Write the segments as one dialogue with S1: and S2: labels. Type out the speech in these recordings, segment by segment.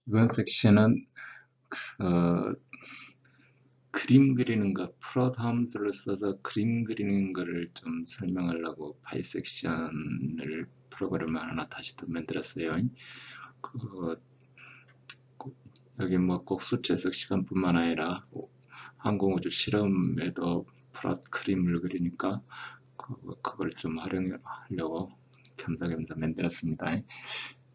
S1: 이번 섹션은 그림 그리는 거, 플롯 함수를 써서 그림 그리는 거를 좀 설명하려고 바이섹션을 프로그램을 하나 다시 또 만들었어요. 그, 여기 뭐 꼭 수치 해석 시간뿐만 아니라 항공우주 실험에도 플롯 그림을 그리니까 그걸 좀 활용하려고 겸사겸사 만들었습니다.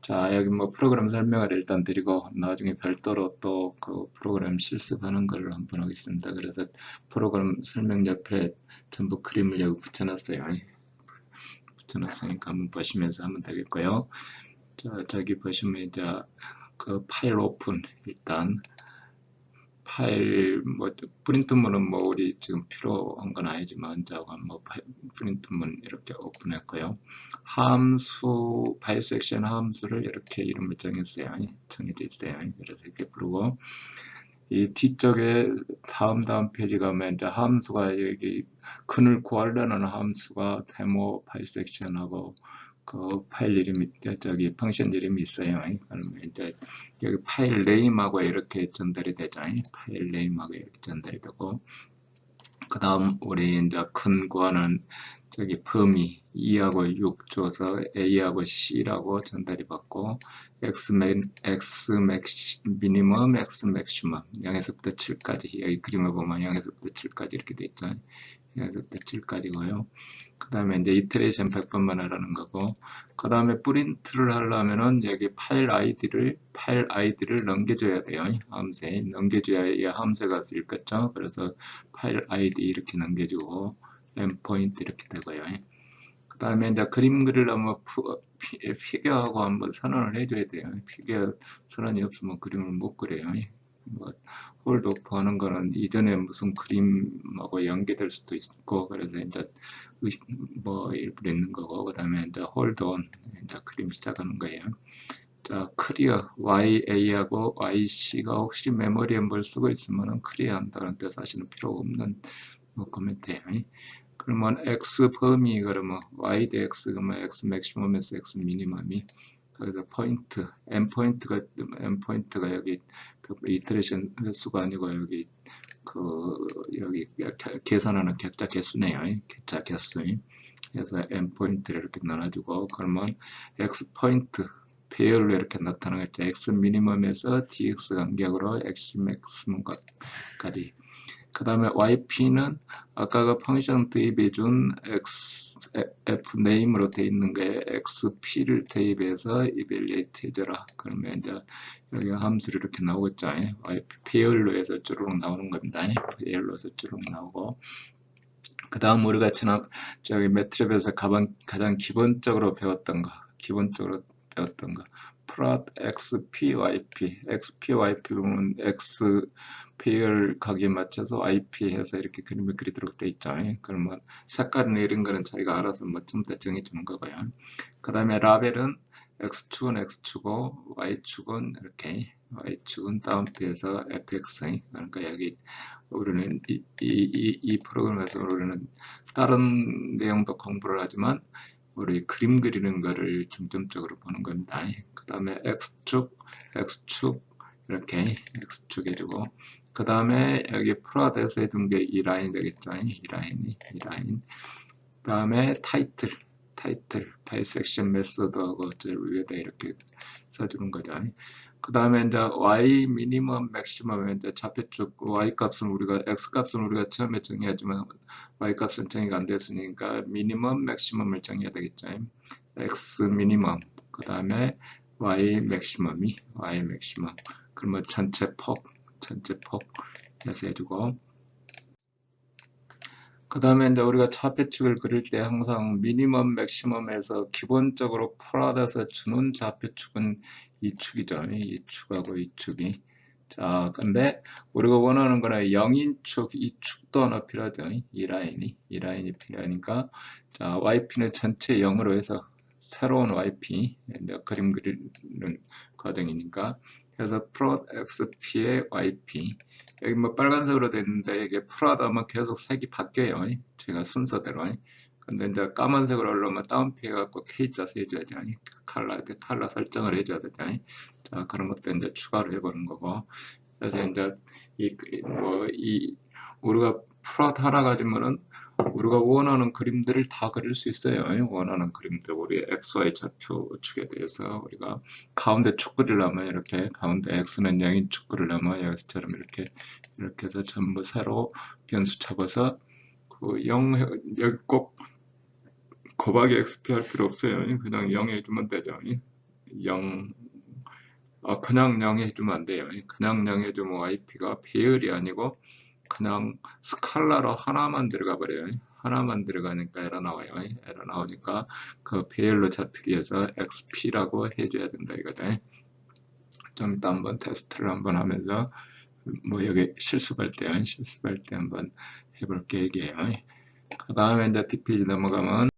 S1: 자, 여기 뭐 프로그램 설명을 일단 드리고 나중에 별도로 또 그 프로그램 실습하는 걸 한번 하겠습니다. 그래서 프로그램 설명 옆에 전부 그림을 여기 붙여놨어요. 붙여놨으니까 한번 보시면서 하면 되겠고요. 자, 저기 보시면 이제 그 파일 오픈 일단 파일 뭐 프린트문은 뭐 우리 지금 필요한 건 아니지만 저거 뭐 프린트문 이렇게 오픈했고요. 함수 바이섹션 함수를 이렇게 이름을 정했어요. 정해져 있어요. 그래서 이렇게 부르고 이 뒤쪽에 다음 페이지 가면 이제 함수가 여기 근을 구하려는 함수가 데모 바이섹션하고 그 파일 이름이 저기 펑션 이름이 있어요. 그러면 이제 여기 파일 네임하고 이렇게 전달이 되죠. 파일 네임하고 이렇게 전달이 되고 그 다음 우리 이제 큰 구하는 저기 범위 2하고 6 줘서 A하고 C라고 전달이 받고 X 미니멈, X 맥시멈 0에서부터 7까지 여기 그림을 보면 0에서부터 7까지 이렇게 돼 있죠. 0에서부터 7까지고요. 그 다음에 이제 이터레이션 100번만 하라는 거고 그 다음에 프린트를 하려면은 여기 파일 아이디를 넘겨줘야 돼요. 함수에 넘겨줘야 이 함수가 읽겠죠. 그래서 파일 아이디 이렇게 넘겨주고 endpoint 이렇게 되고요. 그 다음에 이제 그림 그리려면 피겨하고 한번 선언을 해줘야 돼요. 피겨 선언이 없으면 그림을 못 그려요. 뭐 홀드 오프 하는 거는 이전에 무슨 그림하고 연계될 수도 있고 그래서 이제 뭐 일부러 있는 거고 그 다음에 이제 홀드 온 이제 그림 시작하는 거예요. 자, 클리어 YA하고 YC가 혹시 메모리에 뭘 쓰고 있으면 클리어 한다는 뜻 사실은 필요 없는 뭐 코멘트예요. 그러면 X 범위 그러면 Y 대 X 그러면 X 맥시멈에서 X 미니멈이 그래서 포인트 M 포인트가 여기 이터레이션 횟수가 아니고 여기 여기 계산하는 객자 개수네요. 객자 개수. 그래서 M 포인트를 이렇게 나눠주고 그러면 X 포인트 배열로 이렇게 나타나겠죠. X 미니멈에서 DX 간격으로 X 맥시멈까지. 그 다음에 YP는 아까 그 펑션 대입해 준 F 네임으로 되어 있는 게 XP를 대입해서 이벨리에이트 해줘라. 그러면 이제 여기 함수를 이렇게 나오겠죠. YP 배열로 해서 쭈르륵 나오는 겁니다. 배열로 해서 쭈르륵 나오고 그 다음 우리가 지난 저기 매트랩에서 가장 기본적으로 배웠던 거 플롯 XPYP XPYP는 X 배열 각에 맞춰서 IP 해서 이렇게 그림을 그리도록 돼 있죠. 그러면 색깔이나 이런 거는 자기가 알아서 뭐 좀 더 정해주는 거고요. 그 다음에 라벨은 X축은 X축이고 Y축은 이렇게 Y축은 다운표에서 FX 그러니까 여기 우리는 이 프로그램에서 우리는 다른 내용도 공부를 하지만 우리 그림 그리는 거를 중점적으로 보는 겁니다. 그 다음에 X축 이렇게 X축 해주고 그 다음에 여기 프로데스 해둔 게 이 라인 되겠죠. 이 라인. 그 다음에 타이틀 바이섹션 메소드하고 위에다 이렇게 써주는 거죠. 그 다음에 이제 y 미니멈 맥시멈 이제 좌표축 y 값은 우리가 x 값은 우리가 처음에 정해야지만 y 값은 정의가 안 됐으니까 미니멈 맥시멈을 정해야 되겠죠. x 미니멈 그 다음에 y 맥시멈 그러면 전체 폭 해서 해주고 그 다음에 이제 우리가 좌표축을 그릴 때 항상 미니멈 맥시멈에서 기본적으로 풀어서 주는 좌표축은 이 축이죠. 이 축하고 이 축이. 자, 근데 우리가 원하는 거는 0인축, 이 축도 하나 필요하죠. 이 라인이 필요하니까 자, YP는 전체 0으로 해서 새로운 YP 이제 그림 그리는 과정이니까 그래서 프로 XP의 YP 여기 뭐 빨간색으로 됐는데 이게 풀하다 하면 계속 색이 바뀌어요. 제가 순서대로. 근데 이제 까만색으로 하려면 다운표해갖고 K자 해줘야지. 칼라 설정을 해줘야 되잖아요. 자, 그런 것도 이제 추가를 해보는 거고. 그래서 이제 우리가 플롯 하나 가지면은 우리가 원하는 그림들을 다 그릴 수 있어요. 원하는 그림들, 우리 XY 좌표 축에 대해서 우리가 가운데 축 그리려면 이렇게 가운데 X는 0인 축 그리려면 여기서처럼 이렇게 해서 전부 새로 변수 잡아서 그 0, 여기 꼭 곱하기 XP 할 필요 없어요. 그냥 0 해주면 되죠. 0, 그냥 0 해주면 안 돼요. 그냥 0 해주면 YP가 배열이 아니고 그냥 스칼라로 하나만 들어가 버려요. 하나만 들어가니까 에러 나와요. 에러 나오니까 그 배열로 잡히기 위해서 XP라고 해줘야 된다 이거죠. 좀 이따 한번 테스트를 한번 하면서 여기 실습할 때 한번 해볼 계획이에요. 그 다음에 이제 뒷페이지 넘어가면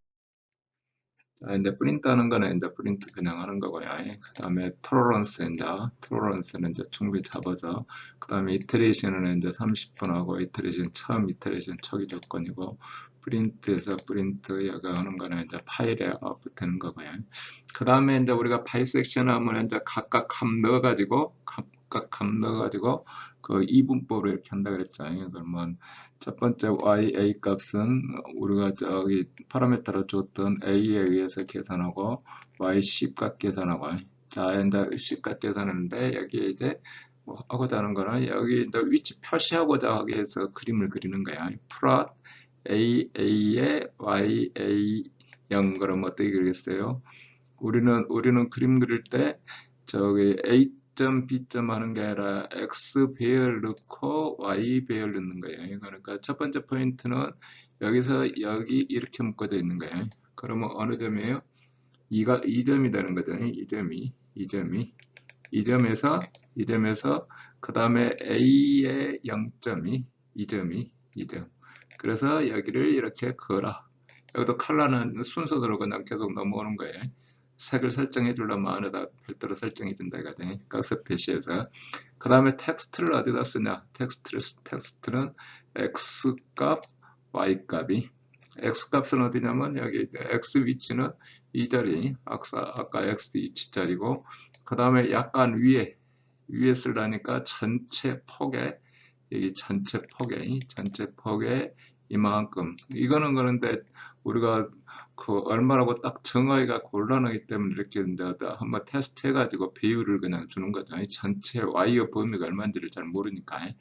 S1: 자, 이제 프린트 하는 거는 이제 프린트 그냥 하는 거고요. 그 다음에 토러런스는 이제 충분히 잡아서, 그 다음에 이터레이션은 이제 30분 하고, 처음 이터레이션 초기 조건이고, 프린트에서 프린트 여기 하는 거는 이제 파일에 붙는 거고요. 그 다음에 이제 우리가 바이섹션 하면 이제 각각 값 넣어가지고, 그 이분법을 이렇게 한다 그랬잖아요. 그러면 첫 번째 YA 값은 우리가 저기 파라미터로 줬던 A에 의해서 계산하고 YC 값 계산하고, 자 이제 C 값 계산하는데 여기에 이제 하고자 하는 거는 여기 이제 위치 표시하고자 하기 위해서 그림을 그리는 거야. 플롯 AA에 YA 0 그럼 어떻게 그리겠어요? 우리는 그림 그릴 때 저기 A점, B점 하는 게 아니라 X 배열 넣고 Y 배열 넣는 거예요. 그러니까 첫 번째 포인트는 여기서 여기 이렇게 묶어져 있는 거예요. 그러면 어느 점이에요? 2점이 되는 거죠. 2점에서 그 다음에 A의 0점이 2점. 그래서 여기를 이렇게 그어라. 여기도 컬러는 순서대로 그냥 계속 넘어오는 거예요. 색을 설정해 주려면 안에다 별도로 설정해 준다 이거죠. 가스 표시해서. 그 다음에 텍스트를 어디다 쓰냐? 텍스트는 X 값, Y 값이. X 값은 어디냐면 여기 X 위치는 이 자리, 아까 X 위치 자리고, 그 다음에 약간 위에 쓰려니까 전체 폭에, 여기 전체 폭에 이만큼. 이거는 그런데 우리가 그 얼마라고 딱 정하기가 곤란하기 때문에 이렇게 한번 테스트 해가지고 비율을 그냥 주는 거죠. 전체 Y의 범위가 얼마인지를 잘 모르니까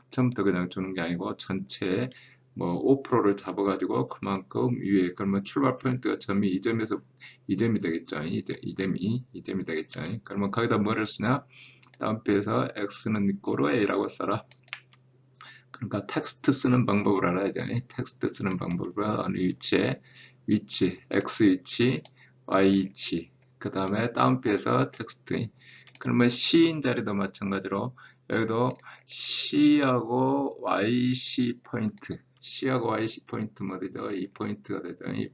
S1: 처음부터 그냥 주는 게 아니고 전체 5%를 잡아가지고 그만큼 위에, 그러면 출발 포인트가 점이 2점이 되겠죠. 2점이 되겠죠. 그러면 거기다 뭐를 쓰냐? 다운표에서 x는 이꼬로 a라고 써라. 그러니까 텍스트 쓰는 방법을 알아야죠. 텍스트 쓰는 방법을 어느 위치에 x 위치, y 위치, 그 다음에 다운표에서 텍스트. 그러면 C인 자리도 마찬가지로 여기도 C하고 YC 포인트, 어디죠? 이 포인트가 되죠. 이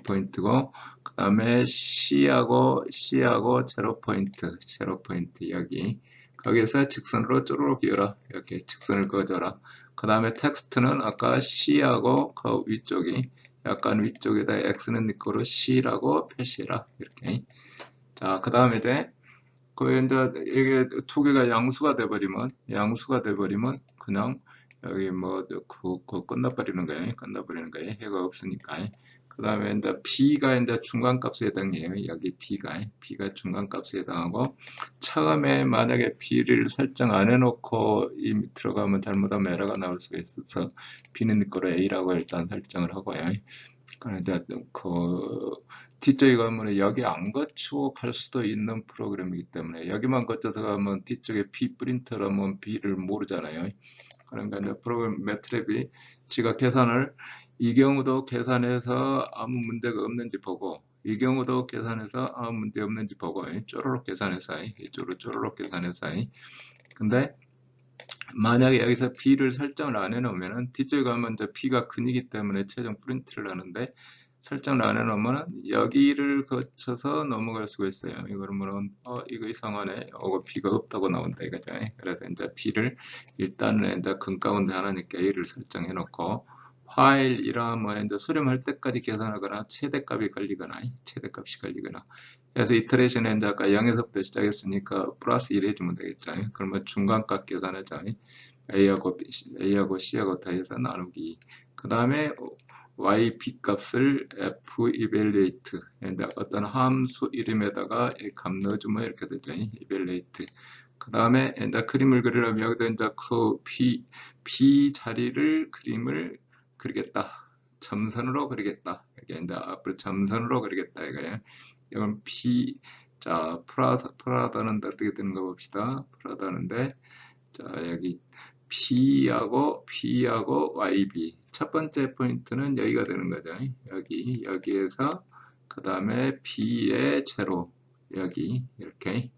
S1: 포인트고, 그 다음에 C하고 제로 포인트 여기. 거기에서 직선으로 쪼르륵 이어라. 이렇게 직선을 그어줘라. 그 다음에 텍스트는 아까 C하고 그 위쪽이 약간 위쪽에다 X는 니꺼로 C라고 표시해라. 이렇게. 자, 그 다음에 이제 이제 이게 두 개가 양수가 돼버리면 그냥 여기 끝나버리는 거예요. 해가 없으니까. 그 다음에 이제 B가 이제 중간값에 해당해요. 여기 B가 중간값에 해당하고, 처음에 만약에 B를 설정 안 해놓고 들어가면 잘못하면 에러가 나올 수가 있어서 B는 니꺼로 A라고 일단 설정을 하고요. 그런데 뒤쪽에 가면 여기 안 거치고 갈 수도 있는 프로그램이기 때문에 여기만 거쳐서 가면 뒤쪽에 B 프린터라면 B를 모르잖아요. 그러니까 이제 프로그램 매트랩이 지가 계산을 이 경우도 계산해서 아무 문제가 없는지 보고, 이 경우도 계산해서 아무 문제 없는지 보고, 쪼르륵 계산해서 근데 만약에 여기서 B를 설정을 안 해놓으면 뒤쪽에 가면 이제 B가 근이기 때문에 최종 프린트를 하는데, 설정을 안 해놓으면 여기를 거쳐서 넘어갈 수가 있어요. 그러면은 이거 이상하네. B가 없다고 나온다 이거죠. 그래서 이제 B를 일단은 이제 근 가운데 하나니까 A를 설정해 놓고 while이라면 이제 수렴할 때까지 계산하거나 최대값이 걸리거나 그래서 이터레이션에 이제 아까 0에서부터 시작했으니까 플러스 1 해주면 되겠죠. 그러면 중간값 계산하자. A하고 C하고 더해서 나누기. 그 다음에 y, b 값을 f evaluate. 어떤 함수 이름에다가 값 넣어주면 이렇게 되죠. evaluate. 그 다음에 이제 그림을 그리려면 여기다 이제 그 B 자리를 그림을 그리겠다. 점선으로 그리겠다. 이게 이제 앞으로 점선으로 그리겠다. 이거예요. 이건 자, 프라다는 어떻게 되는 거 봅시다. 프라다는데, 자, 여기 P하고 YB. 첫 번째 포인트는 여기가 되는 거죠. 여기에서, 그 다음에 B의 제로, 여기, 이렇게.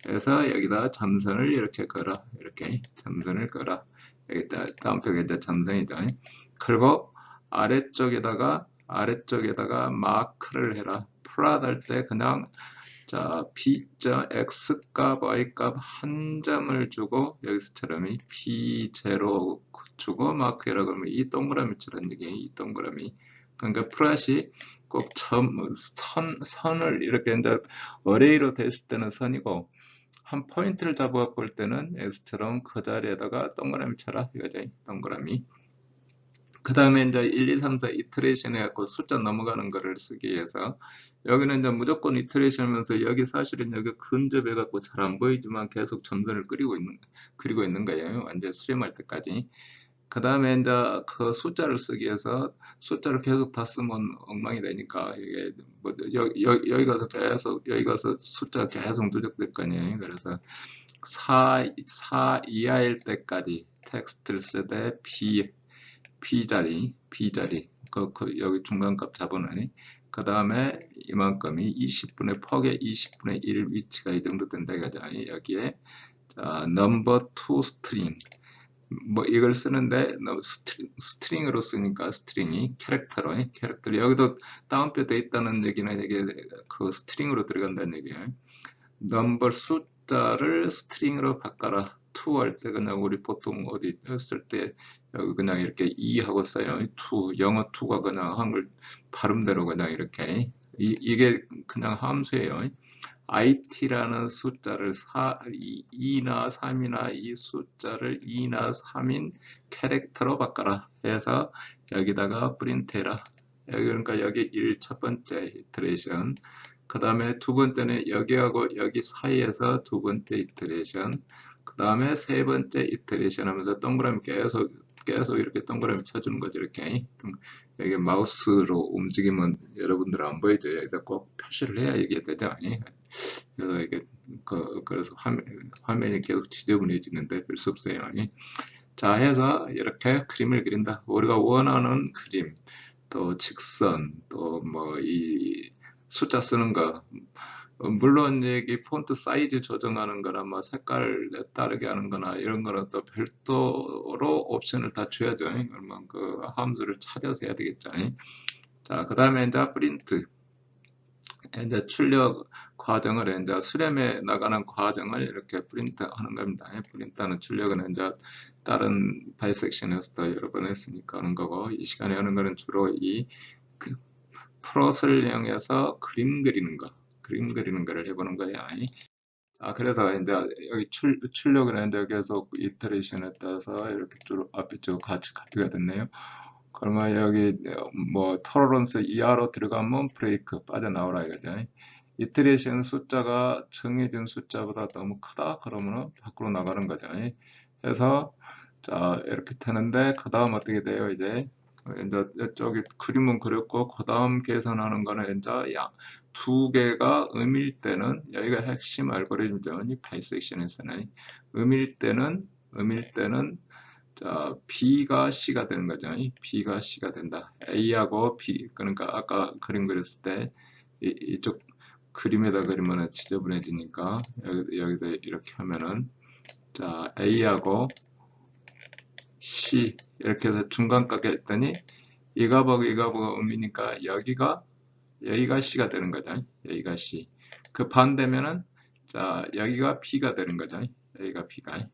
S1: 그래서 여기다 점선을 이렇게 걸어. 이렇게 점선을 걸어. 여기다 다음 표가 이제 점선이죠. 그리고 아래쪽에다가 마크를 해라. 플롯 할 때 그냥 자 B점 X값 Y값 한 점을 주고 여기서처럼 P0 주고 마크해라 그러면 이 동그라미처럼 이 동그라미. 그러니까 플롯이 꼭 선을 이렇게 이제 어레이로 됐을 때는 선이고 한 포인트를 잡아 볼 때는 X처럼 그 자리에다가 동그라미 쳐라 이거죠. 동그라미. 그 다음에 이제 1, 2, 3, 4 이터레이션 해갖고 숫자 넘어가는 거를 쓰기 위해서 여기는 이제 무조건 이터레이션 하면서 여기 사실은 여기 근접해갖고 잘 안 보이지만 계속 점선을 그리고 있는 거예요. 완전 수렴할 때까지. 그 다음에 이제 그 숫자를 쓰기 위해서 숫자를 계속 다 쓰면 엉망이 되니까 이게 뭐 여기 가서 숫자 계속 누적될 거 아니에요. 그래서 4 이하일 때까지 텍스트를 쓰되 B자리, 여기 중간값 잡아놓으니, 그 다음에 이만큼이 20분의 폭에 20분의 1 위치가 이 정도 된다 이거죠. 여기에, 자, number 2 string. 뭐, 이걸 쓰는데, 스트링으로 쓰니까 스트링이 캐릭터로, 여기도 다운표 돼 있다는 얘기는 이게 그 스트링으로 들어간다는 얘기예요. number 숫자를 스트링으로 바꿔라. 2 할 때 그냥 우리 보통 어디 쓸 때 여기 그냥 이렇게 2 하고 써요. 2, 영어 2가 그냥 한글 발음대로 그냥 이렇게 이게 그냥 함수예요. it라는 숫자를 2나 3이나 이 숫자를 2나 3인 캐릭터로 바꿔라 해서 여기다가 프린트해라. 그러니까 여기 1 첫 번째 이터레이션. 그 다음에 두 번째는 여기하고 여기 사이에서 두 번째 이터레이션. 그 다음에 세 번째 이터레이션 하면서 동그라미 계속 이렇게 동그라미 쳐주는 거죠. 이렇게. 여기 마우스로 움직이면 여러분들은 안 보이죠. 여기다 꼭 표시를 해야 이게 되죠. 그래서 이게, 그래서 화면이 계속 지저분해지는데 별 수 없어요. 자, 해서 이렇게 그림을 그린다. 우리가 원하는 그림, 또 직선, 또 뭐 이 숫자 쓰는 거, 물론 여기 폰트 사이즈 조정하는 거나 뭐 색깔 다르게 하는 거나 이런 거는 또 별도로 옵션을 다 줘야죠. 그러면 그 함수를 찾아서 해야 되겠죠. 자, 그 다음에 이제 프린트. 이제 출력 과정을 이제 수렴해 나가는 과정을 이렇게 프린트 하는 겁니다. 프린트하는 출력은 이제 다른 바이섹션에서도 여러 번 했으니까 하는 거고, 이 시간에 하는 거는 주로 프롯을 이용해서 그림 그리는 거를 해보는 거예요. 자, 그래서 이제 여기 출력을 이제 계속 이터레이션에 따라서 이렇게 쭉 앞에 쭉 같이 카피가 됐네요. 그러면 여기 뭐 토러런스 이하로 들어가면 브레이크 빠져나오라 이거죠. 이터레이션 숫자가 정해진 숫자보다 너무 크다 그러면 밖으로 나가는 거죠. 그래서 자 이렇게 되는데 그 다음 어떻게 돼요? 이제 이쪽에 그림은 그렸고 그 다음 계산하는 거는 이제 두 개가 음일 때는 여기가 핵심 알고리즘이죠. 이 바이섹션에서는 음일 때는 자, B가 C가 되는 거죠. B가 C가 된다. A하고 B, 그러니까 아까 그림 그렸을 때 이쪽 그림에다 그리면 지저분해지니까 여기다 이렇게 하면은 자, A하고 C 이렇게 해서 중간값 했더니 이가 보고 음이니까 여기가 C가 되는 거죠. 여기가 C. 그 반대면은 자, 여기가 B가 되는 거죠. 여기가 B가.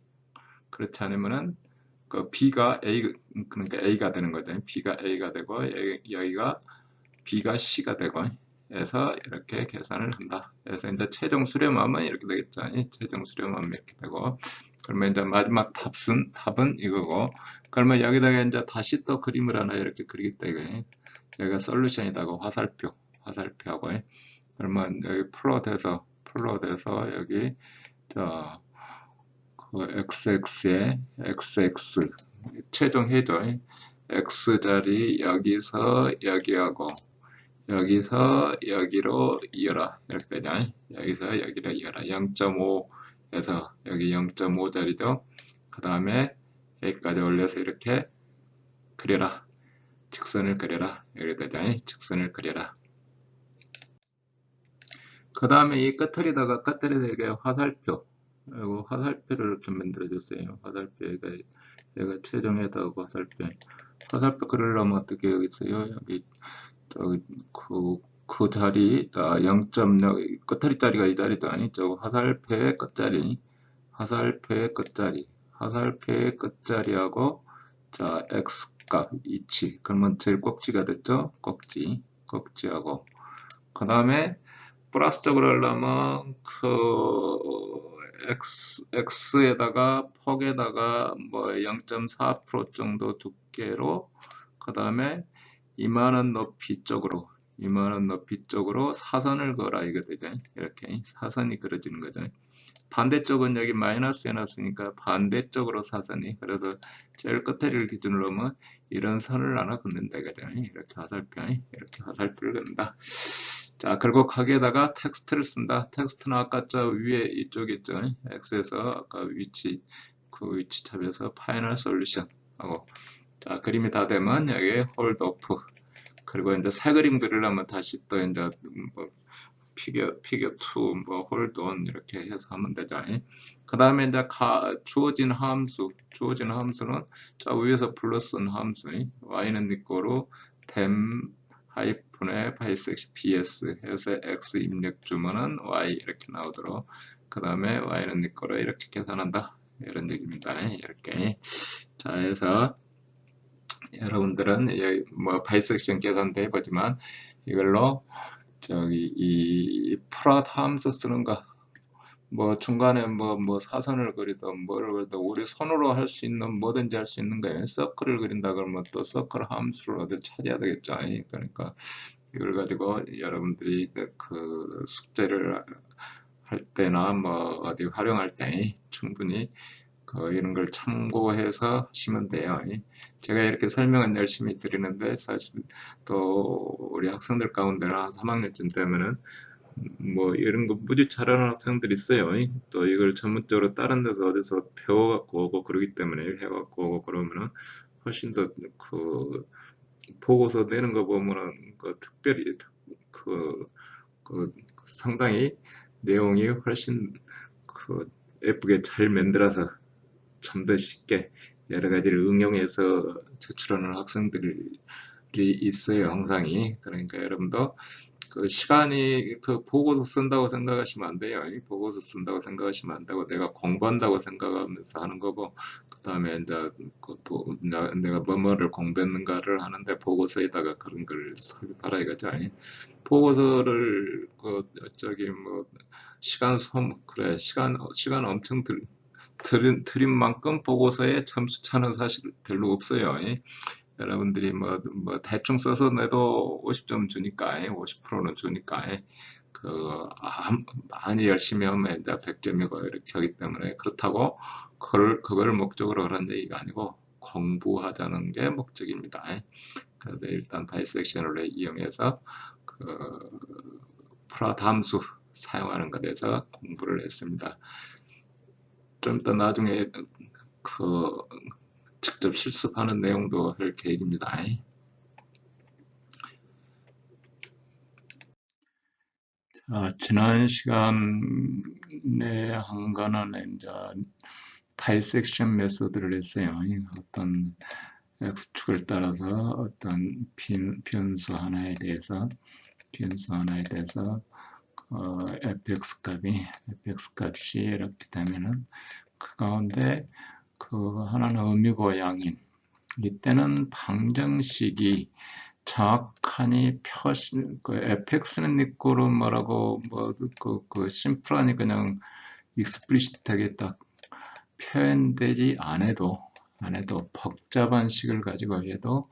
S1: 그렇지 않으면은 그 B가 A, 그러니까 A가 되는 거죠. B가 A가 되고, 여기가 B가 C가 되고, 해서 이렇게 계산을 한다. 그래서 이제 최종 수렴하면 이렇게 되겠죠. 최종 수렴하면 이렇게 되고, 그러면 이제 마지막 답은 이거고, 그러면 여기다가 이제 다시 또 그림을 하나 이렇게 그리기 때문에, 여기가 솔루션이다고 화살표하고, 그러면 여기 풀로 돼서 여기, 저, 그 xx에 xx 최종해죠. x자리 여기서 여기하고 여기서 여기로 이어라 이렇게 되죠. 여기서 여기로 이어라 0.5에서 여기 0.5자리죠. 그 다음에 여기까지 올려서 이렇게 그려라. 직선을 그려라. 이렇게 되죠. 직선을 그려라. 그 다음에 이 끝에다가 이게 화살표, 그리고 화살표를 좀 만들어줬어요. 화살표, 얘가 최종에다가 화살표 그리려면 어떻게 여기 있어요? 여기, 저기, 그 자리, 자, 0점, 끝자리 자리가 이 자리도 아니죠. 화살표의 끝자리하고, 자, x값, 이치. 그러면 제일 꼭지가 됐죠? 꼭지하고. 그 다음에, 플러스적으로 하려면 x에다가 폭에다가 뭐 0.4% 정도 두께로 그 다음에 이만한 높이 쪽으로 사선을 그어라 이거 되죠. 이렇게 사선이 그려지는 거죠. 반대쪽은 여기 마이너스 해놨으니까 반대쪽으로 사선이 그래서 제일 끝에를 기준으로 하면 이런 선을 하나 긋는다 이거죠. 이렇게 화살표를 긋는다. 자, 그리고 거기에다가 텍스트를 쓴다. 텍스트는 아까 저 위에 이쪽에 있죠. X에서 아까 그 위치 탑에서 파이널 솔루션 하고 자, 그림이 다 되면 여기 홀드 오프 그리고 이제 새 그림 그리려면 다시 또 이제 뭐 피겨 2, 뭐 홀드 온 이렇게 해서 하면 되죠. 그 다음에 이제 주어진 함수는 저 위에서 불러쓴 함수 y는 니꼬로 댐 하이픈에 바이섹션 bs 해서 x 입력 주면은 y 이렇게 나오도록 그 다음에 y는 니꼬로 이렇게 계산한다 이런 얘기입니다. 이렇게 자 해서 여러분들은 뭐 바이섹션 계산도 해보지만 이걸로 저기 이 프랏 함수 쓰는 거 뭐 중간에 뭐 사선을 그리든 뭐를 그리든 우리 손으로 할 수 있는 뭐든지 할 수 있는 거예요. 서클을 그린다 그러면 또 서클 함수를 어디 찾아야 되겠죠. 그러니까 이걸 가지고 여러분들이 그 숙제를 할 때나 뭐 어디 활용할 때 충분히 이런 걸 참고해서 하시면 돼요. 제가 이렇게 설명은 열심히 드리는데 사실 또 우리 학생들 가운데는 한 3학년쯤 되면은 뭐 이런 거 무지 잘하는 학생들이 있어요. 또 이걸 전문적으로 다른 데서 어디서 배워갖고 오고 그러기 때문에 해갖고 오고 그러면은 훨씬 더 그 보고서 내는 거 보면은 특별히 그 상당히 내용이 훨씬 예쁘게 잘 만들어서 좀 더 쉽게 여러 가지를 응용해서 제출하는 학생들이 있어요, 항상이. 그러니까 여러분도 시간이 보고서 쓴다고 생각하시면 안 돼요. 보고서 쓴다고 생각하시면 안 되고 내가 공부한다고 생각하면서 하는 거고 그 다음에 이제 내가 뭐를 공부했는가를 하는데 보고서에다가 그런 걸 삽입하라 이거죠. 보고서를 저기 뭐 시간 엄청 들인 만큼 보고서에 점수 차는 사실 별로 없어요. 여러분들이 뭐 대충 써서 내도 50점 주니까 50%는 주니까 많이 열심히 하면 이제 100점이고 이렇게 하기 때문에 그렇다고 그걸 목적으로 하는 얘기가 아니고 공부하자는 게 목적입니다. 그래서 일단 바이섹션을 이용해서 프라트 함수 사용하는 것에 대해서 공부를 했습니다. 좀 더 나중에 직접 실습하는 내용도 할 계획입니다. 지난 시간에 한 거는 이제 바이섹션 메소드를 했어요. 어떤 x축을 따라서 어떤 변수 하나에 대해서 fx 값이 이렇게 되면은 그 가운데 그 하나는 음이고 양인. 이때는 방정식이 정확하니 그 fx는 니꼬로 뭐라고 그 심플하니 그냥 익스플리시트하게 딱 표현되지 않아도 복잡한 식을 가지고 해도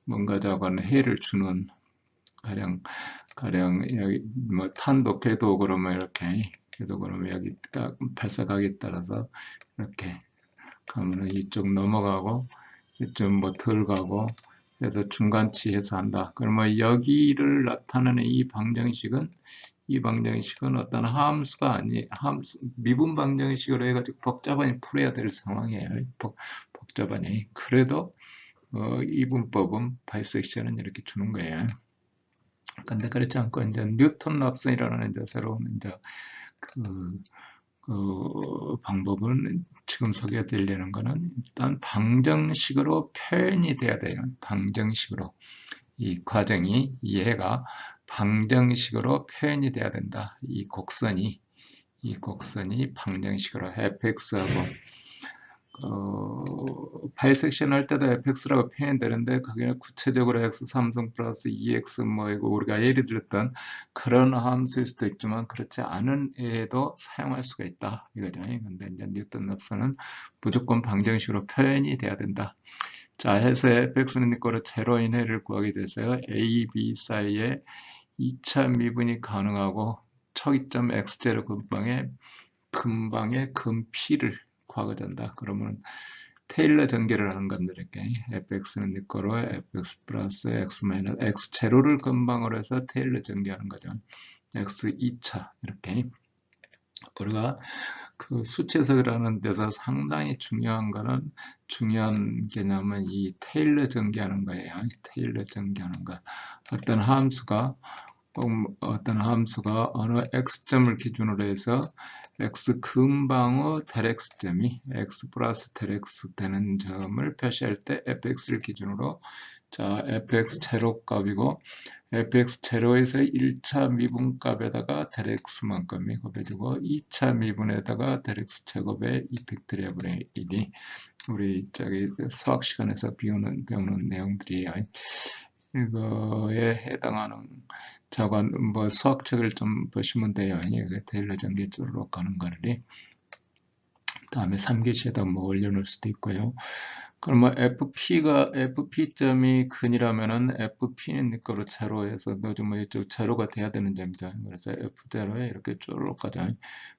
S1: 뭔가 저건 해를 주는 가령 여기 뭐 탄도 궤도 그러면 이렇게 궤도 그러면 여기 발사각에 따라서 이렇게 가면은 이쪽 넘어가고 이쪽 뭐 덜 가고 그래서 중간치해서 한다. 그러면 여기를 나타내는 이 방정식은 어떤 함수가 미분 방정식으로 해가지고 복잡하게 풀어야 될 상황이에요. 복잡하니. 그래도 이분법은 바이섹션은 이렇게 주는 거예요. 근데 그렇지 않고 이제 뉴턴 랍슨이라는 이제 새로운 이제 그 방법은 지금 소개해드리려는 거는 일단 방정식으로 표현이 돼야 돼요. 방정식으로 이 과정이 이해가 방정식으로 표현이 돼야 된다. 이 곡선이 방정식으로 fx하고 바이섹션 할 때도 fx라고 표현되는데 그게 구체적으로 x 3승 플러스 2x 뭐 이거 우리가 예를 들었던 그런 함수일 수도 있지만 그렇지 않은 애도 사용할 수가 있다 이거죠. 근데 이제 뉴턴 랍슨은 무조건 방정식으로 표현이 돼야 된다. 자, 해서 fx는 이거로 제로인 해를 구하게 돼서요. a, b 사이에 2차 미분이 가능하고 초기점 x0 근방에 근 p를 구하고자 그러면 테일러 전개를 하는 겁니다. 이렇게 fx는 이거로 fx 플러스 x 마이너스 x 제로를 근방으로 해서 테일러 전개하는 거죠. x 2차 이렇게 우리가 그 수체석이라는 데서 상당히 중요한 개념은 이 테일러 전개하는 거예요. 테일러 전개하는 거. 어떤 함수가 어느 x점을 기준으로 해서 x 근방의 델x점이 x 플러스 델x 되는 점을 표시할 때 fx를 기준으로 자 fx 제로값이고 fx 제로에서 1차 미분값에다가 델x만큼이 곱해지고 2차 미분에다가 델x 제곱의 이펙트리아블이 우리 저기 수학 시간에서 배우는 내용들이에요. 이거에 해당하는 자관 뭐 수학책을 좀 보시면 돼요. 이게 테일러 전개 쪽으로 가는 거를 다음에 3교시에다 뭐 올려놓을 수도 있고요. 그러면 fp점이 근이라면은 fp는 이거로 제로해서 뭐 이쪽 제로가 돼야 되는 점이죠. 그래서 f0에 이렇게 쭉 가자.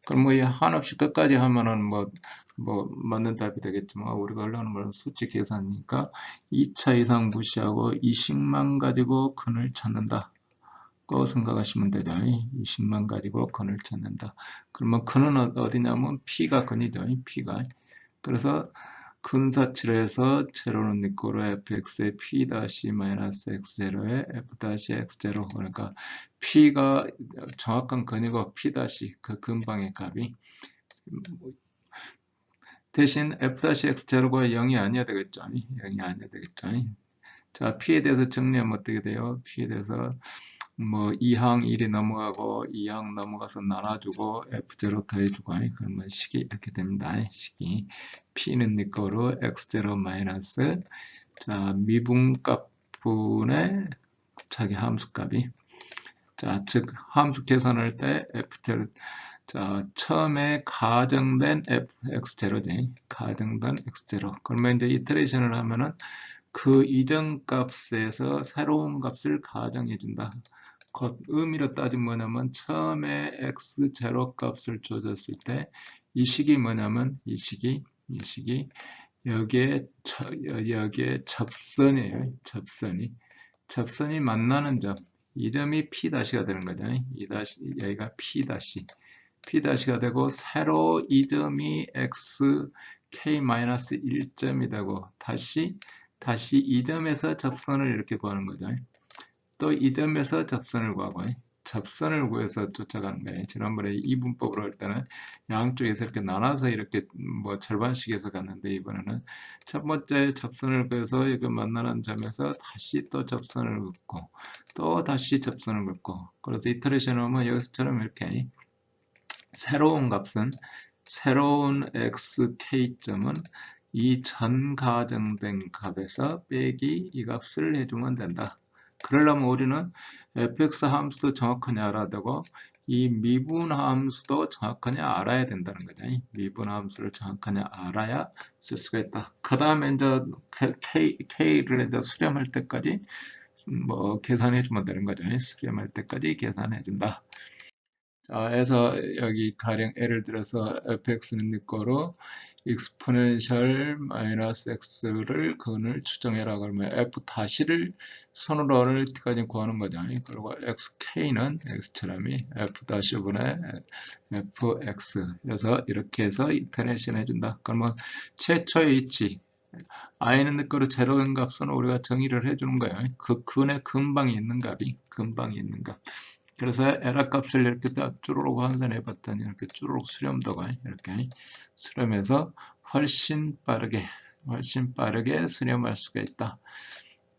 S1: 그럼 뭐 이 한없이 끝까지 하면은 뭐 맞는 답이 되겠지만 우리가 하려는 거는 수치 계산이니까 2차 이상 무시하고 이 식만 가지고 근을 찾는다. 고 생각하시면 되죠. 20만 가지고 근을 찾는다. 그러면 근은 어디냐면 P가 근이죠. P가. 그래서 근사치로 제로는 니꼬로 fx의 P--x0에 f-x0 그러니까 P가 정확한 근이고 P- 그 근방의 값이 대신 f-x0가 0이 아니어야 되겠죠. 0이 아니어야 되겠죠. 자, P에 대해서 정리하면 어떻게 돼요? P에 대해서 뭐 2항 1이 넘어가고 2항 넘어가서 나눠주고 F0 더해주고 그러면 식이 이렇게 됩니다. 식이 P는 네 거로 X0 마이너스 자 미분값 분의 자기 함수값이 자 즉 함수 계산할 때 F0 자 처음에 가정된 X0지 가정된 X0 그러면 이제 이터레이션을 하면은 그 이전 값에서 새로운 값을 가정해 준다. 의미로 따지면 뭐냐면 처음에 x0 값을 줘줬을 때 이 식이 뭐냐면 이 식이 여기에 접선이에요. 접선이 만나는 점. 이 점이 P'가 되는 거죠. 여기가 P'가 되고 새로 이 점이 x k-1점이 되고 다시 이 점에서 접선을 이렇게 구하는 거죠. 또 이 점에서 접선을 구하고 접선을 구해서 쫓아가는 거예요. 지난번에 이분법으로 할 때는 양쪽에서 이렇게 나눠서 이렇게 뭐 절반씩에서 갔는데 이번에는 첫 번째 접선을 구해서 이거 만나는 점에서 다시 또 접선을 긋고 또 다시 접선을 긋고 그래서 이터레이션을 하면 여기서처럼 이렇게 새로운 값은 새로운 xk점은 이 전 가정된 값에서 빼기 이 값을 해주면 된다. 그러려면 우리는 fx 함수도 정확하게 알아야 되고 이 미분 함수도 정확하게 알아야 된다는 거죠. 미분 함수를 정확하게 알아야 쓸 수가 있다. 그 다음에 이제 K를 이제 수렴할 때까지 뭐 계산해 주면 되는 거죠. 수렴할 때까지 계산해 준다. 자, 해서 여기 가령 예를 들어서 fx는 네 거로 exponential 마이너스 x를 근을 추정해라 그러면 f 다시를 선으로를 t까지 구하는 거죠. 그리고 xk는 x처럼이 f 다시분의 fx 그래서 이렇게 해서 이터레이션 해준다. 그러면 최초의 위치 i는 내 거로 제로인 값은 우리가 정의를 해주는 거예요. 그 근의 근방에 있는 값이 근방에 있는 값. 그래서 에라 값을 이렇게 쭈루룩 환산해 봤더니 이렇게 쭈루룩 수렴도가 이렇게 수렴해서 훨씬 빠르게 수렴할 수가 있다.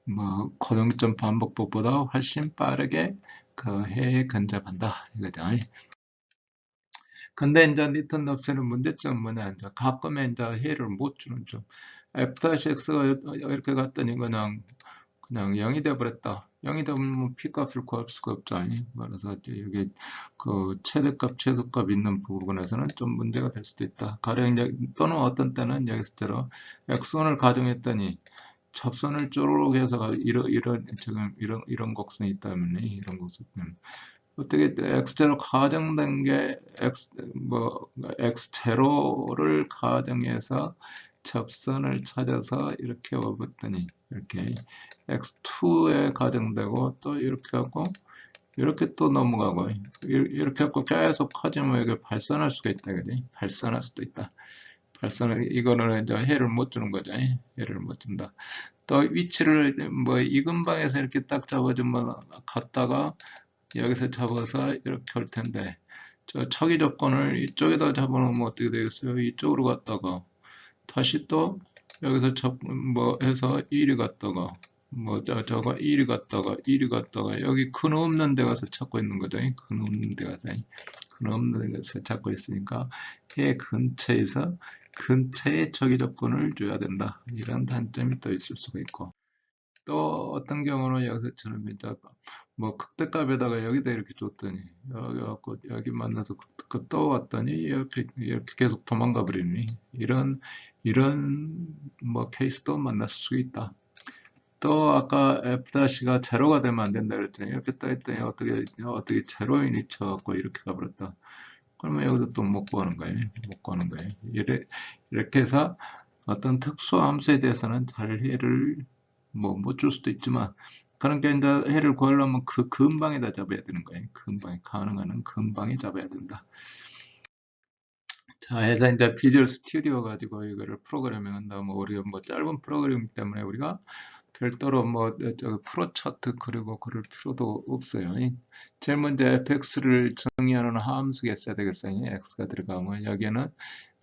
S1: 뭐 고정점 반복법보다 훨씬 빠르게 그 해에 근접한다 이거죠. 근데 이제 리턴 납세는 문제점은 뭐냐 이제 가끔에 이제 해를 못 주는 점. f-x가 이렇게 갔더니 그냥 0이 돼버렸다. 0이 되면 뭐 P값을 구할 수가 없죠. 그래서 여기 그 최대값, 최소값 있는 부분에서는 좀 문제가 될 수도 있다. 가령 이제 또는 어떤 때는 여기서처럼 X선을 가정했더니 접선을 쪼르륵 해서 이런 곡선이 있다면 이런 곡선 때문에 어떻게 X0 가정된 게 X0를 가정해서 접선을 찾아서 이렇게 와봤더니 이렇게 X2에 가정되고 또 이렇게 하고 이렇게 또 넘어가고 이렇게 하고 계속 커지면 이게 발산할 수가 있다 그지? 발산할 수도 있다. 발산을 이거는 이제 해를 못 주는 거죠. 해를 못 준다. 또 위치를 뭐 이 근방에서 이렇게 딱 잡아주면 갔다가 여기서 잡아서 이렇게 할 텐데 저 초기 조건을 이쪽에다 잡아놓으면 어떻게 되겠어요? 이쪽으로 갔다가 다시 또 여기서 뭐 해서 1이 갔다가 뭐 저거 1이 갔다가 여기 근 없는 데 가서 찾고 있는 거죠. 근 없는 데 가서 근 없는 데서 찾고 있으니까 해 근처에 초기 조건을 줘야 된다. 이런 단점이 또 있을 수가 있고 또 어떤 경우는 여기서처럼 이제 뭐 극대값에다가 여기다 이렇게 줬더니 여기 갖고 여기 만나서 극대값 또 왔더니 이렇게 계속 도망가 버리니 이런 뭐 케이스도 만날 수 있다. 또 아까 f-가 제로가 되면 안 된다 그랬더니 이렇게 떠 있더니 어떻게 제로인이 쳐갖고 이렇게 가버렸다. 그러면 여기서 또 못 구하는 거예요. 못 구하는 거예요. 이렇게 해서 어떤 특수 함수에 대해서는 잘 해를 뭐 못 줄 수도 있지만 그런 게 이제 해를 구하려면 그 근방에다 잡아야 되는 거예요. 근방에 가능한 근방에 잡아야 된다. 자, 해서 이제 비주얼 스튜디오 가지고 이거를 프로그래밍 한다. 뭐 우리가 뭐 짧은 프로그래밍 때문에 우리가 별도로 뭐 프로 차트 그리고 그럴 필요도 없어요. 제일 먼저 fx를 정의하는 함수가 있어야 되겠어요. x가 들어가면 여기에는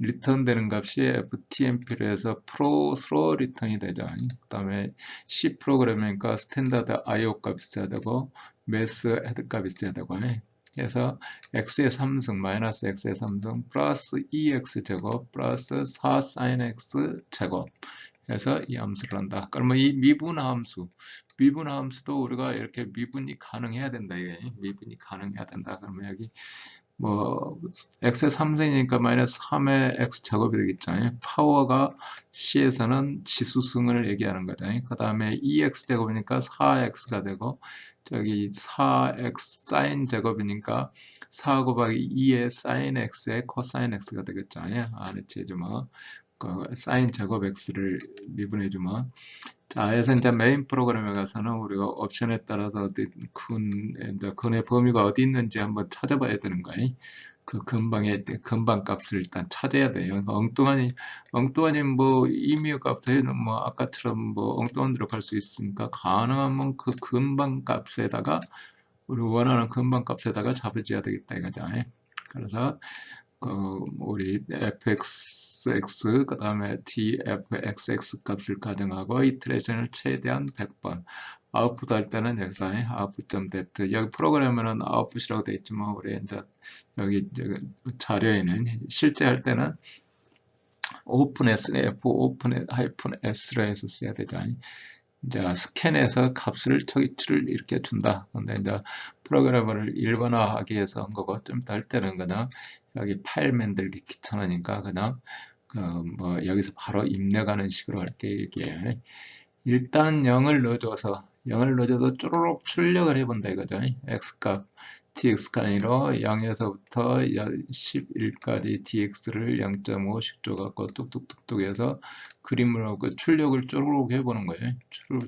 S1: 리턴 되는 값이 ftmp로 해서 프로스로 리턴이 되죠. 그 다음에 C 프로그램이니까 스탠다드 IO 값이 있어야 되고 매스 헤드 값이 있어야 되고 그래서 x의 3승 마이너스 x의 3승 플러스 2x 제곱 플러스 4 sin x 제곱 해서 이 함수를 한다. 그러면 이 미분 함수도 우리가 이렇게 미분이 가능해야 된다. 이게 미분이 가능해야 된다. 그러면 여기 뭐 x의 3승이니까 마이너스 3의 x 제곱이 되겠죠. 파워가 C에서는 지수승을 얘기하는 거죠. 그 다음에 2x 제곱이니까 4x가 되고 저기 4x 사인 제곱이니까 4 곱하기 2의 사인 x의 코사인 x가 되겠죠. 안에 해주면 그 사인 제곱 x를 미분해주면 자, 해서 이제 메인 프로그램에 가서는 우리가 옵션에 따라서 어디 근의 범위가 어디 있는지 한번 찾아봐야 되는 거예요. 그 근방 값을 일단 찾아야 돼요. 엉뚱하니 뭐 임의의 값에는 뭐 아까처럼 뭐 엉뚱한 대로 갈 수 있으니까 가능하면 그 근방 값에다가 우리 원하는 근방 값에다가 잡아줘야 되겠다 이거죠. 그래서 우리 fxx 그 다음에 dfxx 값을 가정하고 이터레이션을 최대한 100번 아웃풋 할 때는 여기서 output.that 여기 프로그램에는 output이라고 되어 있지만 우리 이제 여기 자료에는 실제 할 때는 오픈 S, F 오픈 하이픈 S로 해서 써야 되죠. 이제 스캔해서 값을 초기치를 이렇게 준다. 근데 이제 프로그래머를 일반화하기 위해서 한 거고, 좀 더 할 때는 그냥 여기 파일 만들기 귀찮으니까 그냥 뭐 여기서 바로 입력하는 식으로 할게. 이게 일단 0을 넣어줘서 쪼로록 출력을 해본다 이거죠. x값 dx가 아니라 0에서부터 11까지 dx를 0.5씩 줘갖고 뚝뚝뚝뚝 해서 그림을 하고 출력을 쪼로록 해보는 거예요.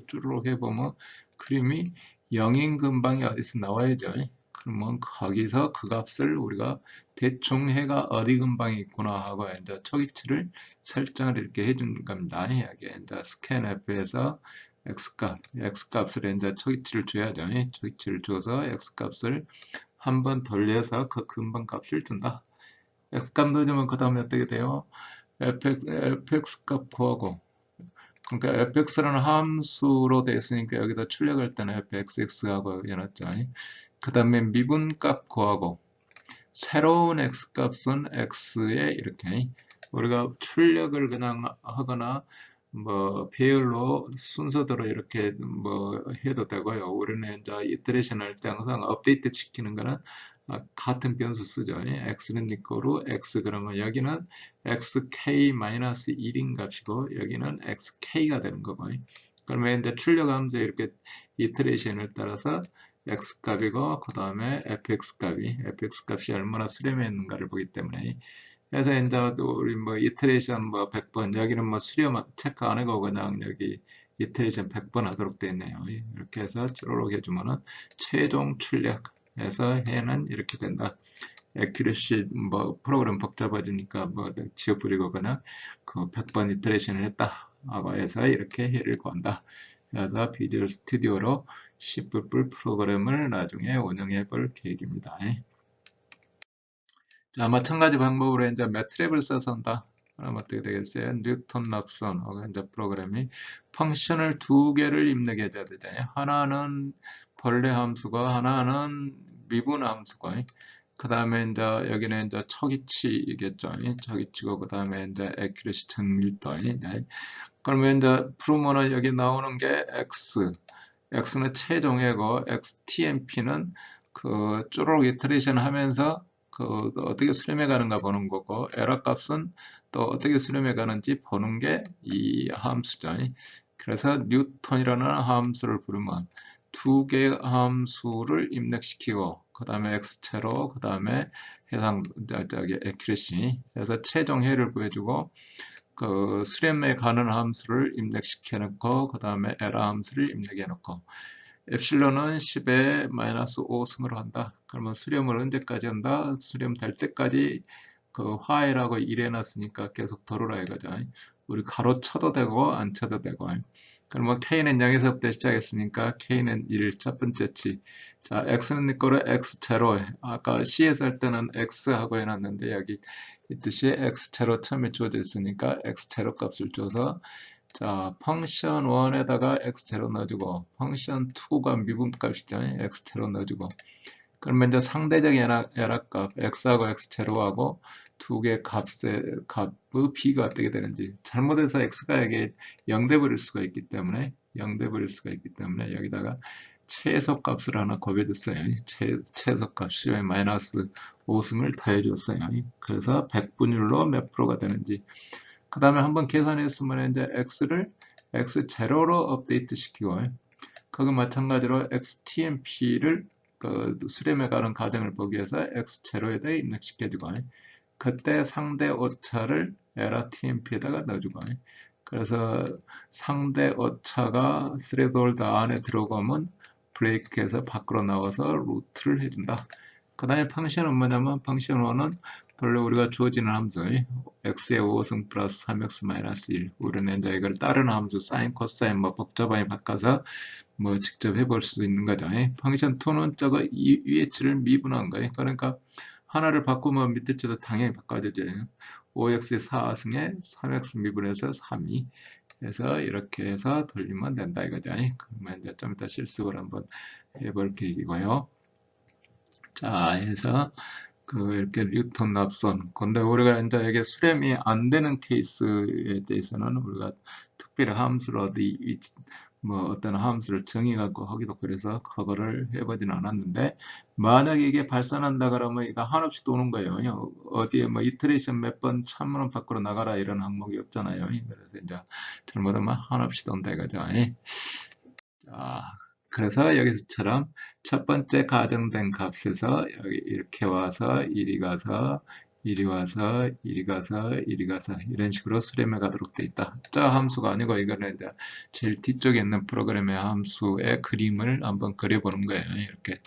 S1: 쪼로록 해보면 그림이 0인 근방이 어디서 나와야죠. 그러면 거기서 그 값을 우리가 대충 해가 어디 근방이 있구나 하고 이제 초기치를 설정을 이렇게 해준 겁니다. 여기 이제 scanf에서 x값을 이제 초기치를 줘야죠. 초기치를 줘서 x값을 한 번 돌려서 그 근방 값을 준다. x값 넣으면 그 다음에 어떻게 돼요? fx값 구하고, 그러니까 fx라는 함수로 되어 있으니까 여기다 출력할 때는 fxx하고 해놨죠. 그 다음에 미분값 구하고, 새로운 x값은 x에 이렇게 우리가 출력을 그냥 하거나 뭐 배열로 순서대로 이렇게 뭐 해도 되고요. 우리는 이제 이터레이션 할 때 항상 업데이트 시키는 거는 같은 변수 쓰죠. x는 이거로 x 그러면 여기는 xk-1인 값이고 여기는 xk가 되는 거고. 그러면 이제 출력 함수 이렇게 이터레이션을 따라서 x 값이고 그 다음에 fx 값이 얼마나 수렴해 있는가를 보기 때문에 그래서 이제 우리 뭐 이터레이션 뭐 100번 여기는 뭐 수렴 체크 안 하고 그냥 여기 이터레이션 100번 하도록 되어 있네요. 이렇게 해서 쪼로록 해주면은 최종 출력해서 해는 이렇게 된다. 액큐레시 뭐 프로그램 복잡해지니까 뭐 지워버리고 그냥 그 100번 이터레이션을 했다 하고 해서 이렇게 해를 구한다. 그래서 비주얼 스튜디오로 C++ 프로그램을 나중에 운영해 볼 계획입니다. 자, 마찬가지 방법으로 이제 매트랩을 써서 한다. 그럼 어떻게 되겠어요? 뉴턴 랍선 이제 프로그램이 펑션을 두 개를 입력해 줘야 되잖아요. 하나는 벌레 함수고 하나는 미분 함수고. 그 다음에 이제 여기는 이제 초기치이겠죠. 초기치고 그 다음에 이제 액큐레시 정밀도. 그러면 이제 프로모는 여기 나오는 게 x는 최종이고 xtmp는 그 쪼로록 이터레이션 하면서 그 어떻게 수렴해 가는가 보는 거고 에러 값은 또 어떻게 수렴해 가는지 보는 게 이 함수죠. 그래서 뉴턴이라는 함수를 부르면 두 개의 함수를 입력시키고 그 다음에 x체로 그 다음에 해상 저기 액큐레시 해서 최종 해를 구해주고 그 수렴에 가는 함수를 입력시켜 놓고 그 다음에 에러 함수를 입력해 놓고 엡실론은 10에 마이너스 5승으로 한다. 그러면 수렴을 언제까지 한다? 수렴 될 때까지 그 while하고 일해 놨으니까 계속 돌으라 이거죠. 우리 가로 쳐도 되고 안 쳐도 되고. 그러면 k는 0에서부터 시작했으니까 k는 1, 첫 번째 치. 자, x는 네 거를 x제로. 아까 c에서 할 때는 x하고 해놨는데 여기 있듯이 x제로 처음에 주어져 있으니까 x제로 값을 줘서 자, 펑션 1에다가 x제로 넣어주고 펑션 2가 미분값이죠. x제로 넣어주고 그러면 이제 상대적 에러값 x하고 x제로하고 두 개 값의 b가 어떻게 되는지 잘못해서 x가 여기 0돼 버릴 수가 있기 때문에 여기다가 최소값을 하나 곱해줬어요. 최소값이 마이너스 5승을 더해줬어요. 그래서 100분율로 몇 프로가 되는지 그 다음에 한번 계산했으면 이제 x를 x0로 업데이트 시키고 거기 마찬가지로 xtmp를 그 수렴해 가는 과정을 보기 위해서 x0에다 입력시켜주고 그때 상대 오차를 LRTMP에다가 넣어주고 그래서 상대 오차가 스레드홀드 안에 들어가면 브레이크에서 밖으로 나와서 루트를 해준다. 그 다음에 펑션은 뭐냐면 펑션 1은 별로 우리가 주어지는 함수 x의 5승 플러스 3x 마이너스 1 우리는 이제 이걸 다른 함수 사인 코사인 뭐 복잡하게 바꿔서 뭐 직접 해볼 수 있는 거죠. 펑션 2는 저거 위에 치를 미분한 거예요. 그러니까 하나를 바꾸면 밑에 치도 당연히 바꿔야죠. 5x의 4승에 3x 미분해서 3이 그래서 이렇게 해서 돌리면 된다 이거죠. 그러면 이제 좀 이따 실습을 한번 해볼 계획이고요. 자, 해서 이렇게 뉴턴 납선. 근데 우리가 이제 이게 수렴이 안 되는 케이스에 대해서는 우리가 특별히 함수를 뭐 어떤 함수를 정의갖고 하기도 그래서 그거를 해보지는 않았는데, 만약에 이게 발산한다 그러면 이거 한없이 도는 거예요. 어디에 뭐 이터레이션 몇 번 참으로 밖으로 나가라 이런 항목이 없잖아요. 그래서 이제 잘못하면 한없이 돈다 이거죠. 자, 그래서 여기서처럼 첫 번째 가정된 값에서 여기 이렇게 와서 이리 가서 이리 와서 이리 가서 이리 가서 이런 식으로 수렴해 가도록 돼 있다. 저 함수가 아니고 이거는 이제 제일 뒤쪽에 있는 프로그램의 함수의 그림을 한번 그려보는 거예요. 이렇게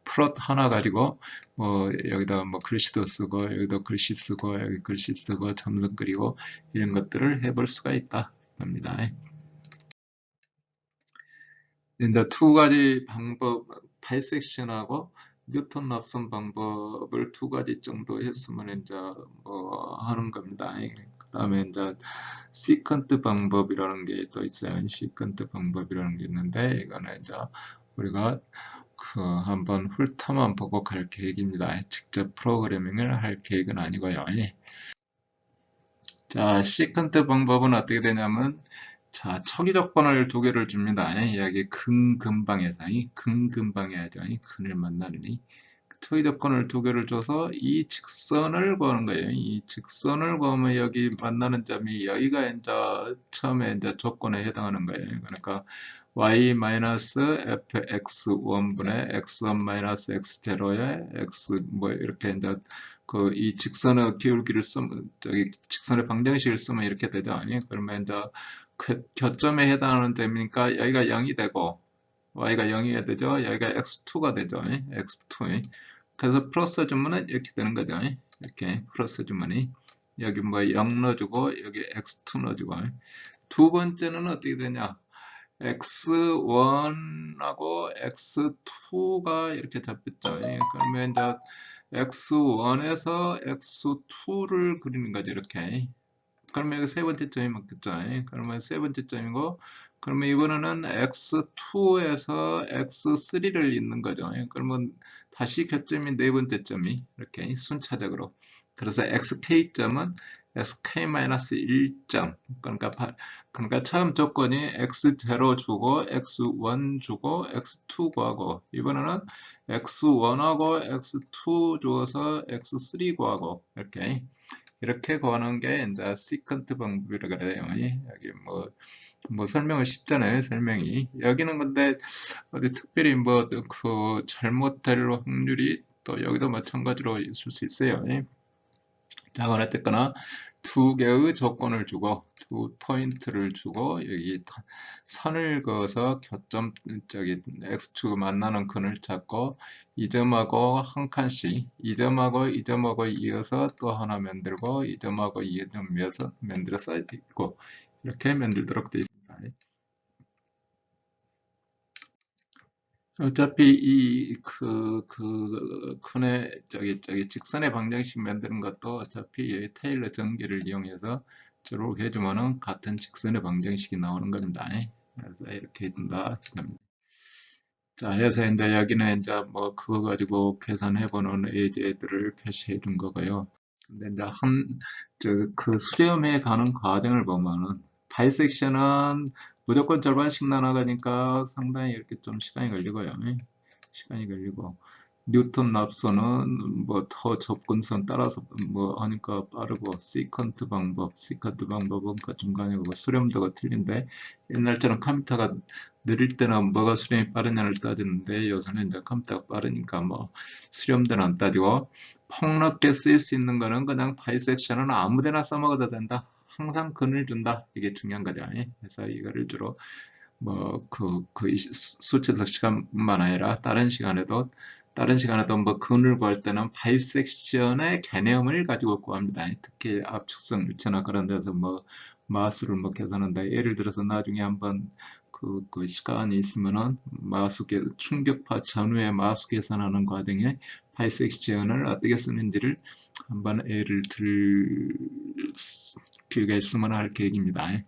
S1: 플롯 하나 가지고 뭐 여기다 뭐 글씨도 쓰고 여기도 글씨 쓰고 여기 글씨 쓰고 점선 그리고 이런 것들을 해볼 수가 있다. 합니다. 이제 두 가지 방법, 바이섹션하고 뉴턴 납선 방법을 두 가지 정도 했으면 이제 뭐 하는 겁니다. 그 다음에 이제 시컨트 방법이라는 게 또 있어요. 시컨트 방법이라는 게 있는데 이거는 이제 우리가 한번 훑어만 보고 갈 계획입니다. 직접 프로그래밍을 할 계획은 아니고요. 자, 시컨트 방법은 어떻게 되냐면, 자, 초기 조건을 두 개를 줍니다. 여기 근방에서, 근방해야죠. 근을 만나느니. 초기 조건을 두 개를 줘서 이 직선을 구하는 거예요. 이 직선을 구하면 여기 만나는 점이 여기가 이제 처음에 이제 조건에 해당하는 거예요. 그러니까 y-fx1분의 x1-x0에 x 뭐 이렇게 이제 이 직선의 기울기를 쓰면 저기 직선의 방정식을 쓰면 이렇게 되죠. 아니? 그러면 이제 교점에 해당하는 점이니까 여기가 0이 되고 y가 0이 되죠. 여기가 x2가 되죠. x2. 그래서 플러스 주면은 이렇게 되는 거죠. 이렇게 플러스 주머니 여기 뭐 0 넣어주고 여기 x2 넣어주고 두 번째는 어떻게 되냐? x1하고 x2가 이렇게 잡혔죠. 그러면 이제 x1에서 x2를 그리는 거죠. 이렇게. 그러면 여기 세 번째 점이 맞겠죠. 그러면 세 번째 점이고, 그러면 이번에는 x2에서 x3를 잇는 거죠. 그러면 다시 교점이 네 번째 점이 이렇게 순차적으로. 그래서 xk점은 sk-1점. 그러니까 처음 조건이 x0 주고, x1 주고, x2 구하고, 이번에는 x1하고 x2 주어서 x3 구하고, 이렇게 구하는 게 이제 시컨트 방법이라고 그래요. 여기 뭐 설명은 쉽잖아요. 설명이. 여기는 근데 어디 특별히 뭐 잘못될 확률이 또 여기도 마찬가지로 있을 수 있어요. 자, 어쨌거나 두 개의 조건을 주고 두 포인트를 주고 여기 선을 그어서 교점 저기 x축 만나는 근을 찾고 이 점하고 한 칸씩 이 점하고 이 점하고 이어서 또 하나 만들고 이 점하고 이 점 이어서 만들어서 있고 이렇게 만들도록 되어 있습니다. 어차피 큰의, 직선의 방정식 만드는 것도 어차피 이 테일러 전기를 이용해서 주로 해주면은 같은 직선의 방정식이 나오는 겁니다. 그래서 이렇게 해준다. 자, 해서 이제 여기는 이제 뭐 그거 가지고 계산해보는 예제들을 표시해 준 거고요. 근데 이제 수렴해 가는 과정을 보면은 바이섹션은 무조건 절반씩 나눠가니까 상당히 이렇게 좀 시간이 걸리고요. 시간이 걸리고 뉴턴 납선은 뭐 더 접근선 따라서 뭐 하니까 빠르고 시컨트 방법은 그 중간에 뭐 수렴도가 틀린데 옛날처럼 컴퓨터가 느릴 때는 뭐가 수렴이 빠르냐를 따지는데 요새는 이제 컴퓨터가 빠르니까 뭐 수렴도는 안 따지고 폭넓게 쓰일 수 있는 거는 그냥 바이섹션은 아무데나 써먹어도 된다. 항상 근을 준다. 이게 중요한 거죠. 그래서 이거를 주로 뭐 수치적 시간뿐만 아니라 다른 시간에도 뭐 근을 구할 때는 바이섹션의 개념을 가지고 구합니다. 특히 압축성 유체나 그런 데서 뭐 마수를 뭐 계산한다. 예를 들어서 나중에 한번 그 시간이 있으면은 충격파 전후의 마수 계산하는 과정에 바이섹션을 어떻게 쓰는지를 한번 예를 들 기회가 있으면 할 계획입니다.